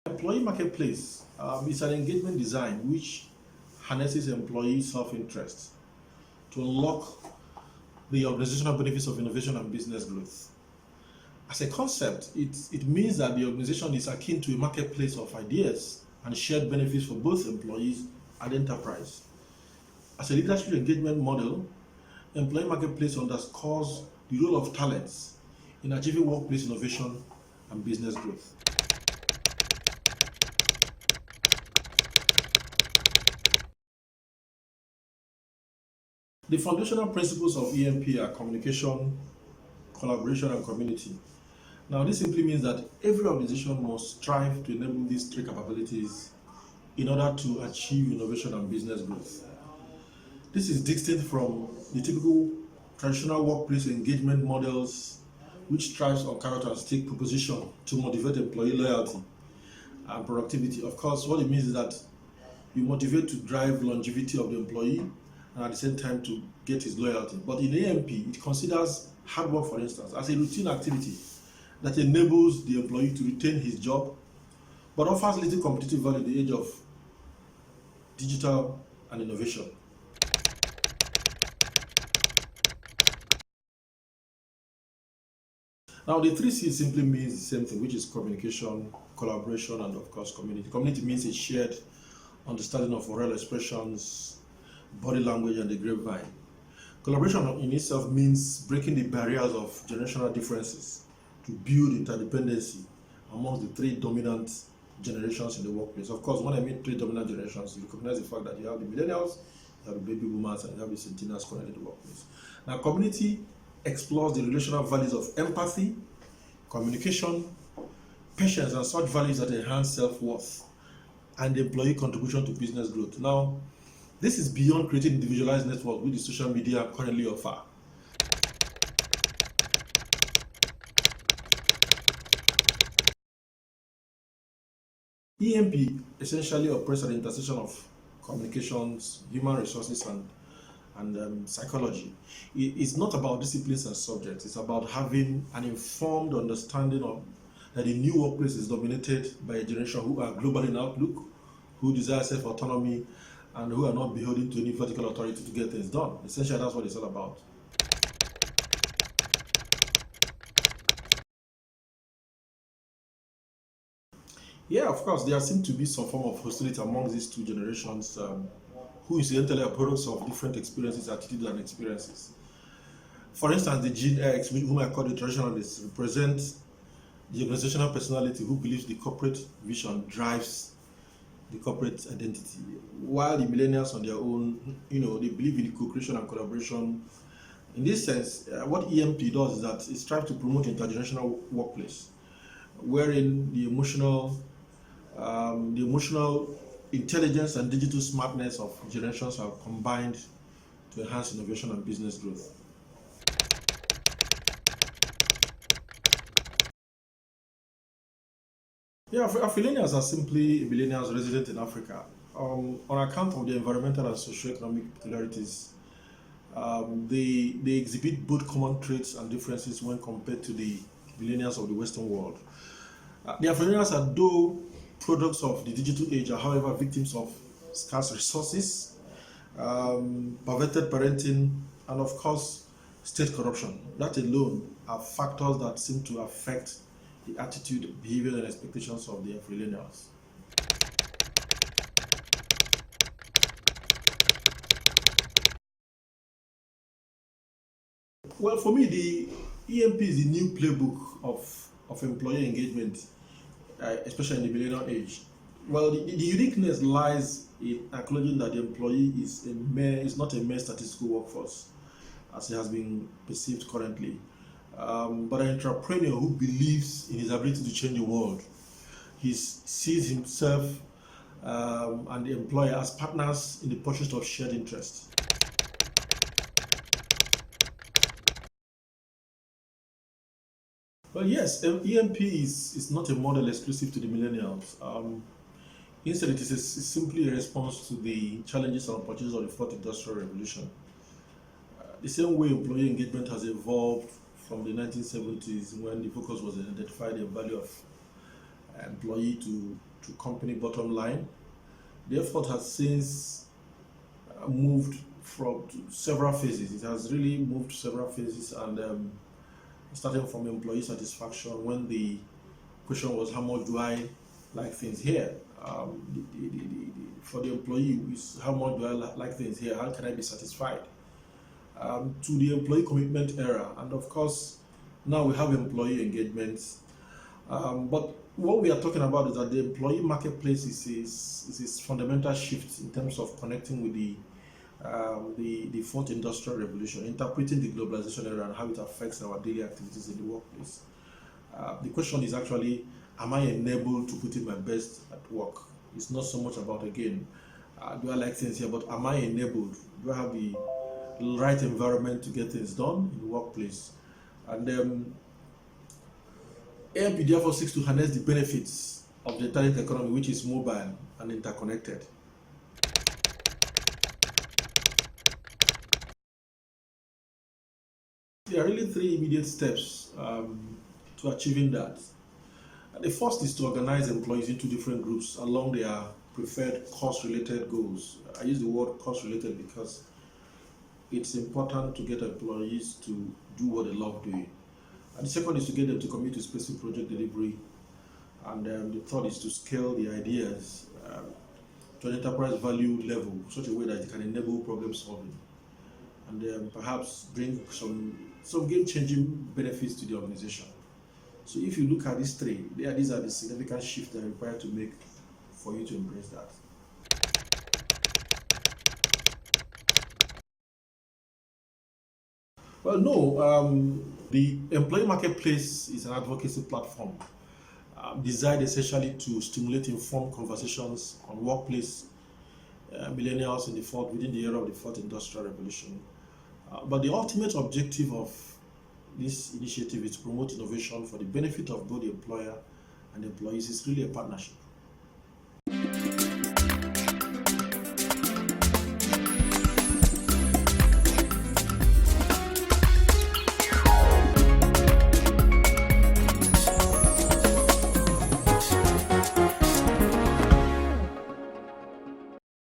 Employee marketplace is an engagement design which harnesses employee self-interest to unlock the organizational benefits of innovation and business growth. As a concept, it means that the organization is akin to a marketplace of ideas and shared benefits for both employees and enterprise. As a leadership engagement model, employee marketplace underscores the role of talents in achieving workplace innovation and business growth. The foundational principles of EMP are communication, collaboration, and community. Now, this simply means that every organization must strive to enable these three capabilities in order to achieve innovation and business growth. This is distinct from the typical traditional workplace engagement models, which strives on carrot and stick proposition to motivate employee loyalty and productivity. Of course, what it means is that you motivate to drive longevity of the employee and at the same time to get his loyalty. But in AMP, it considers hard work, for instance, as a routine activity that enables the employee to retain his job, but offers little competitive value in the age of digital and innovation. Now, the three C's simply means the same thing, which is communication, collaboration, and of course, community. Community means a shared understanding of oral expressions, body language, and the grapevine. Collaboration in itself means breaking the barriers of generational differences to build interdependency amongst the three dominant generations in the workplace. Of course, when I mean three dominant generations, you recognize the fact that you have the millennials, you have the baby boomers, and you have the centennials currently in the workplace. Now, community explores the relational values of empathy, communication, patience, and such values that enhance self-worth and employee contribution to business growth. Now, this is beyond creating individualized network which the social media currently offer. EMP essentially operates at the intersection of communications, human resources, and psychology. It's not about disciplines and subjects. It's about having an informed understanding of that the new workplace is dominated by a generation who are global in outlook, who desire self-autonomy, and who are not beholden to any vertical authority to get things done. Essentially, that's what it's all about. Yeah, of course, there seems to be some form of hostility among these two generations, who incidentally are products of different experiences, attitudes, and experiences. For instance, the Gen X, whom I call the traditionalists, represent the organizational personality who believes the corporate vision drives the corporate identity, while the millennials on their own, they believe in the co-creation and collaboration. In this sense, what EMP does is that it strives to promote intergenerational workplace, wherein the emotional intelligence and digital smartness of generations are combined to enhance innovation and business growth. Yeah, Afilenials are simply millennials resident in Africa. On account of the environmental and socioeconomic peculiarities, they exhibit both common traits and differences when compared to the millennials of the Western world. The Afilenials are though products of the digital age, are however victims of scarce resources, perverted parenting, and of course, state corruption. That alone are factors that seem to affect the attitude, behavior, and expectations of the millennials. Well, for me, the EMP is the new playbook of employee engagement, especially in the millennial age. Well, the uniqueness lies in acknowledging that the employee is not a mere statistical workforce, as it has been perceived currently, but an entrepreneur who believes in his ability to change the world. He sees himself and the employer as partners in the pursuit of shared interests. Well, yes, EMP is not a model exclusive to the millennials. Instead, it's simply a response to the challenges and opportunities of the fourth industrial revolution. The same way employee engagement has evolved from the 1970s, when the focus was on identifying the value of employee to to company bottom line. The effort has since moved from several phases. It has really moved several phases, and starting from employee satisfaction, when the question was how much do I like things here. For the employee, is how much do I like things here? How can I be satisfied? To the employee commitment era, and of course, now we have employee engagements. But what we are talking about is that the employee marketplace is fundamental shift in terms of connecting with the fourth industrial revolution, interpreting the globalization era and how it affects our daily activities in the workplace. The question is actually, am I enabled to put in my best at work? It's not so much about, again, do I like things here, but am I enabled? Do I have the right environment to get things done in the workplace? And AMP therefore seeks to harness the benefits of the talent economy, which is mobile and interconnected. There are really three immediate steps to achieving that. The first is to organize employees into different groups along their preferred cost-related goals. I use the word cost-related because it's important to get employees to do what they love doing. And the second is to get them to commit to specific project delivery. And the third is to scale the ideas to an enterprise value level, such a way that it can enable problem solving and perhaps bring some game-changing benefits to the organization. So if you look at these three, these are the significant shifts that are required to make for you to embrace that. Well, no. The employee marketplace is an advocacy platform designed essentially to stimulate informed conversations on workplace millennials within the era of the fourth industrial revolution. But the ultimate objective of this initiative is to promote innovation for the benefit of both the employer and employees. It's really a partnership.